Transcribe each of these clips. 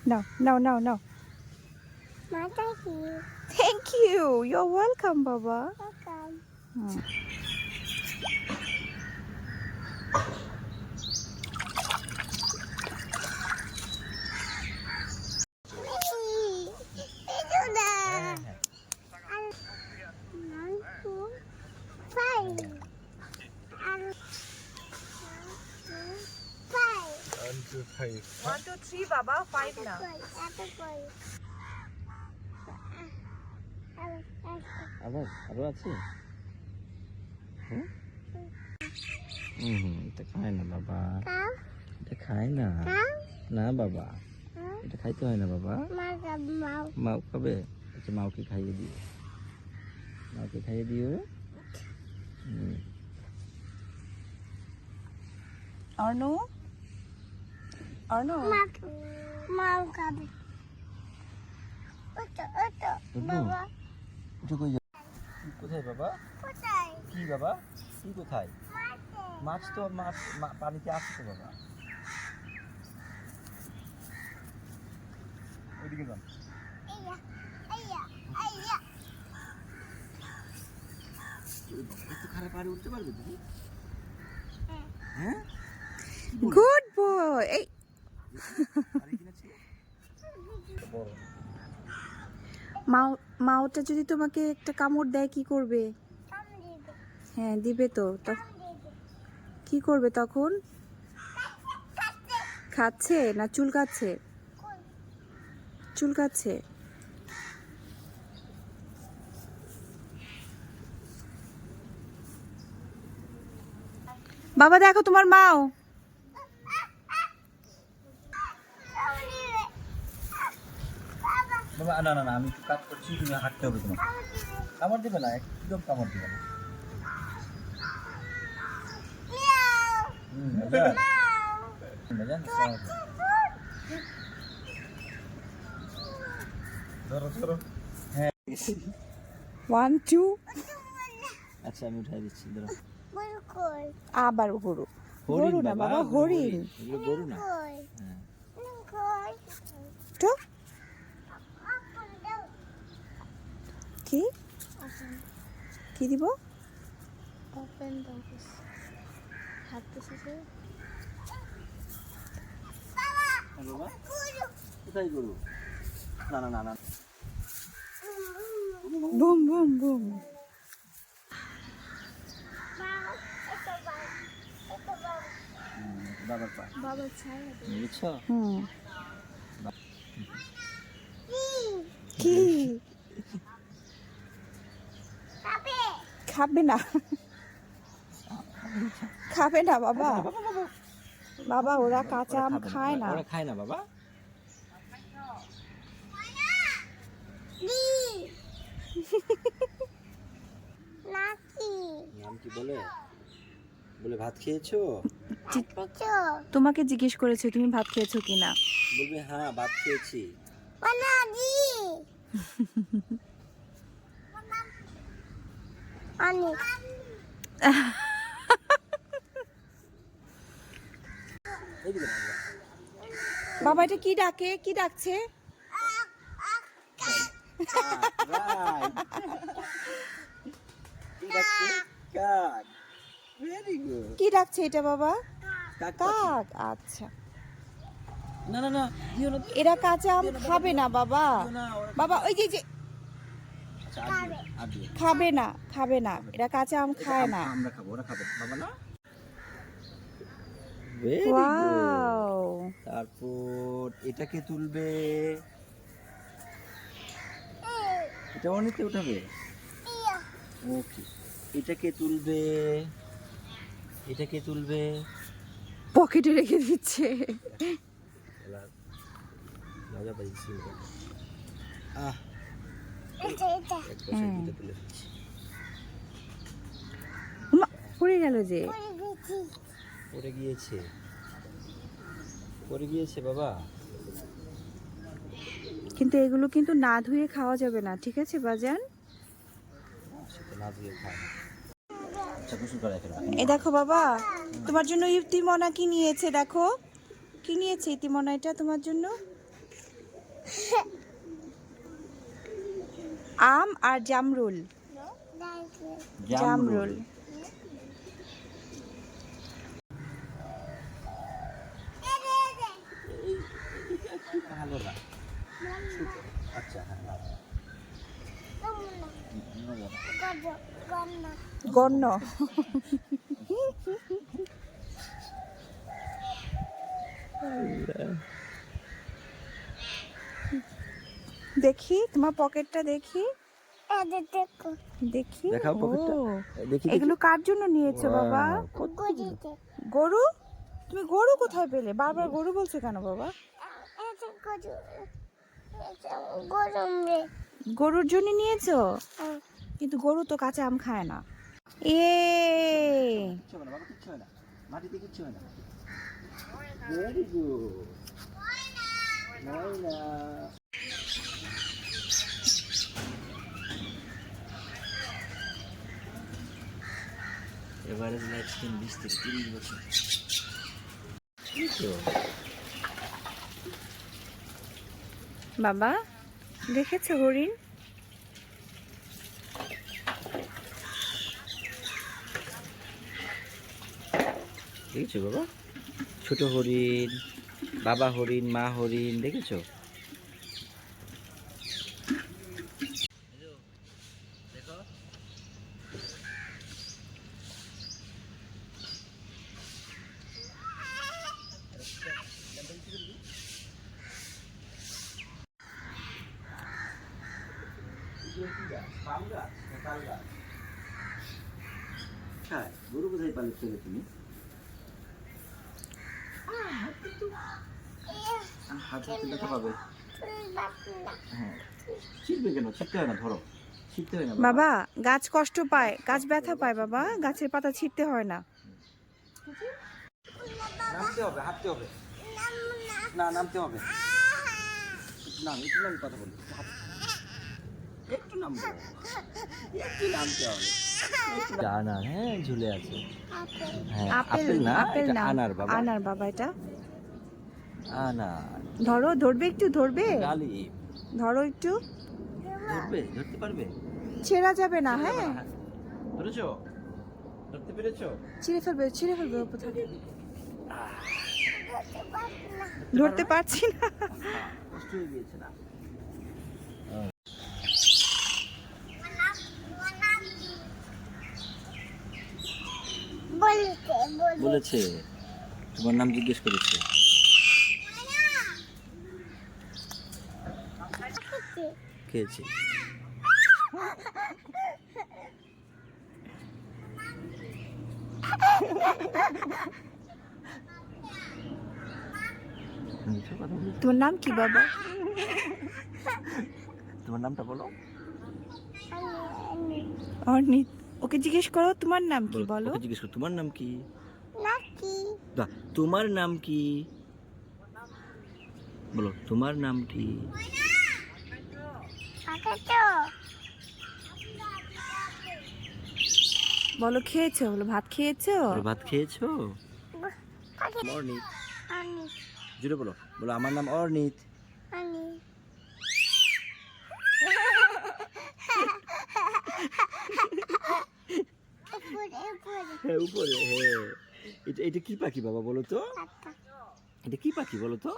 No, no, no, no. Thank you. Thank you. You're welcome, Baba. Welcome. Hmm. One, two, five. 1, 2, 3, Baba. 5 now. আবার আছে এটা খায় না বাবা, এটা খায় না। না বাবা, এটা খাইতে হয় না বাবা। মাও খাবে? আচ্ছা, মাওকে খাইয়ে দিও, মাওকে খাইয়ে দিও। Arno? Arno? কোথায় বাবা? কি বাবা? কি কোথায়? মাছ তো মাছ পানিতে আছে তো বাবা। ওইদিকে যান। একটু খারাপ পানি উঠতে পারবে তুমি? হ্যাঁ, Good boy. Hey. মাওটা যদি তোমাকে একটা কামড় দেয় কি করবে? হ্যাঁ, দিবে তো। কি করবে তখন? খাচ্ছে না চুলকাচ্ছে? চুলকাচ্ছে। বাবা দেখো তোমার মাও। বাবা না না না, আমি একটু কাজ করছি, তুমি হাঁটতে হবে তোমার। কামড় দিবে না, একদম কামড় দিবে না। ধরো ধরো। হ্যাঁ 1, 2 আচ্ছা, আমি উঠাই দিচ্ছি, ধরো। আবার গরু। গরু না বাবা, হরিণ। এগুলো গরু না। হ্যাঁ, তো কি কি দিব? বাবা কোথায় গরু? না না না না, বুম বুম বুম। বাবার পা, বুঝছো? কি খাবে না? খাবে না বাবা? বাবা ওরা কাঁচা আম খায় না। ওরা খায় না বাবা। নাম কি বলে? বলে ভাত খেয়েছো? তোমাকে জিজ্ঞেস করেছে তুমি ভাত খেয়েছো কিনা। বলবে হ্যাঁ ভাত খেয়েছি। বাবা এটা কি ডাকে? কি ডাকছে? কি ডাকছে এটা বাবা? কাক। আচ্ছা, না না না, দিও না। এরা কাঁচা আম খাবে না বাবা। বাবা ওই যে খাবে না, খাবে না, এরা কাঁচা আম খায় না। আমরা খাবো, ওরা খাবে বাবা না। ওয়াও। তারপর এটাকে তুলবে, এটা অনেকে উঠাবে। ওকে, এটাকে তুলবে, এটাকে তুলবে। পকেটে রেখে দিচ্ছে। পড়ে গেল যে, পড়ে গিয়েছে, পড়ে গিয়েছে বাবা। কিন্তু এগুলো কিন্তু না ধুয়ে খাওয়া যাবে না, ঠিক আছে বাজান? সেটা না ধুয়ে খায় না। এ দেখো বাবা, তোমার জন্য ইতিমনা কি নিয়েছে, দেখো কি নিয়েছে ইতিমনা, এটা তোমার জন্য। আম আর জামরুল। জামরুল। ভালো না আচ্ছা হ্যাঁ গণ্য। দেখি তোমার পকেটটা দেখি। দেখি। দেখাও পকেটটা। ও, দেখি এগুলো কার জন্য নিয়েছো বাবা? গরু? তুমি গরু কোথায় পেলে? বারবার গরু বলছো কেন বাবা? গরুর জন্য নিয়েছো? কিন্তু গরু তো কাঁচা আম খায় না। এ কিচ্ছু হয় না বাবা, কিচ্ছু হয় না, মাটিতে কিচ্ছু হয় না। Very good. ময়না এভারেজ লাইফ স্প্যান 20 থেকে 30 বছর। ঠিক তো বাবা, দেখেছো হরিণ? দেখেছো বাবা, ছোট হরিণ, বাবা হরিণ, মা হরিণ, দেখেছো? গরু কোথায় পালিত ছেলে তুমি? হাত ধরতে ব্যথা পাবে। হ্যাঁ, ছিটবে কেন? ছিটতে হয় না, ধরো, ছিটতে হয় না বাবা, গাছ কষ্ট পায়, গাছ ব্যথা পায় বাবা, গাছের পাতা ছিঁড়তে হয় না। নামতে হবে, হাঁটতে হবে না, নামতে হবে না, একটু নাম কথা বলি, একটু নামবো, একটু নামতে হবে। আনার, হ্যাঁ ঝুলে আছে। হ্যাঁ, আপেল না, এটা আনার বাবা। আনার বাবা, এটা আনার। ধরো, ধরবে একটু, ধরবে? ডালিম। ধরো একটু। ধরবে, ধরতে পারবে? ছেঁড়া যাবে না, হ্যাঁ? ধরেছো? ধরতে পেরেছো? ছিঁড়ে ফেলবে, ছিঁড়ে ফেলবে উপর থেকে। ধরতে পারছি না। কষ্ট হয়ে গিয়েছে না? বলেছে, তোমার নাম জিজ্ঞেস করেছে। খেয়েছি। তোমার নাম কি বাবা? তোমার নামটা বলো। অর্নিত। ওকে জিজ্ঞেস করো তোমার নাম কি, বলো। ওকে জিজ্ঞেস করো তোমার নাম কি? তোমার নাম কি? বলো তোমার নাম কি? বলো খেয়েছো, বলো ভাত খেয়েছো। ভাত খেয়েছো? অর্নিত। জুড়ে বলো, বলো আমার নাম অর্নিত। হ্যাঁ উপরে, হ্যাঁ। এটা কি পাখি বাবা বলো তো? এটা কি পাখি বলো তো?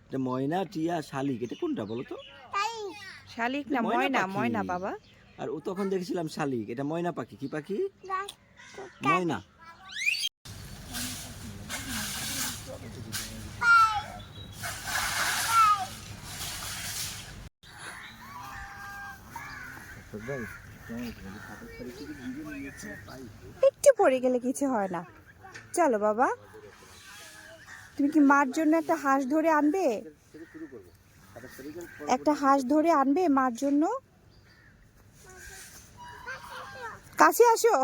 এটা ময়না, টিয়া, শালিক, এটা কোনটা বলো তো? শালিক না ময়না, ময়না বাবা। আর ও তখন দেখেছিলাম শালিক, এটা ময়না পাখি। কি পাখি? ময়না। একটু পড়ে গেলে কিছু হয় না। চলো বাবা, তুমি কি মার জন্য একটা হাঁস ধরে আনবে? একটা হাঁস ধরে আনবে মার জন্য? কাছে আসো।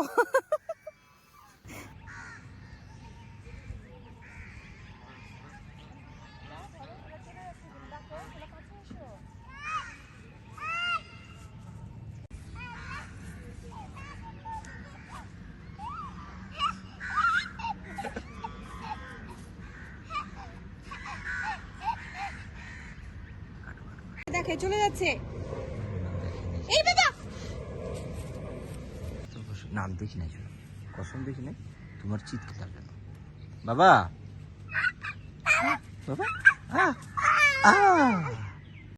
দেখে চলে যাচ্ছে। এই বেটা নাম দেখি না, কসম দেখি না, তোমার চিৎকার কেন বাবা, বাবা